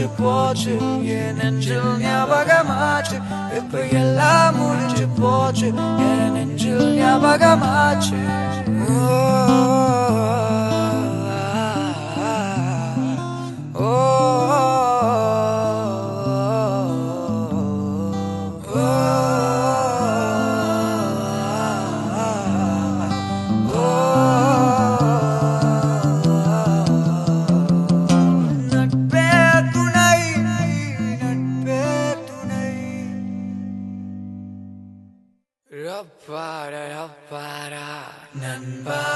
முடிஞ்சு போச்சு என் நெஞ்சில் ஞாபகமாச்சு இப்ப எல்லாம் முடிஞ்சு போச்சு என் நெஞ்சில் ஞாபகமாச்சு நண்பா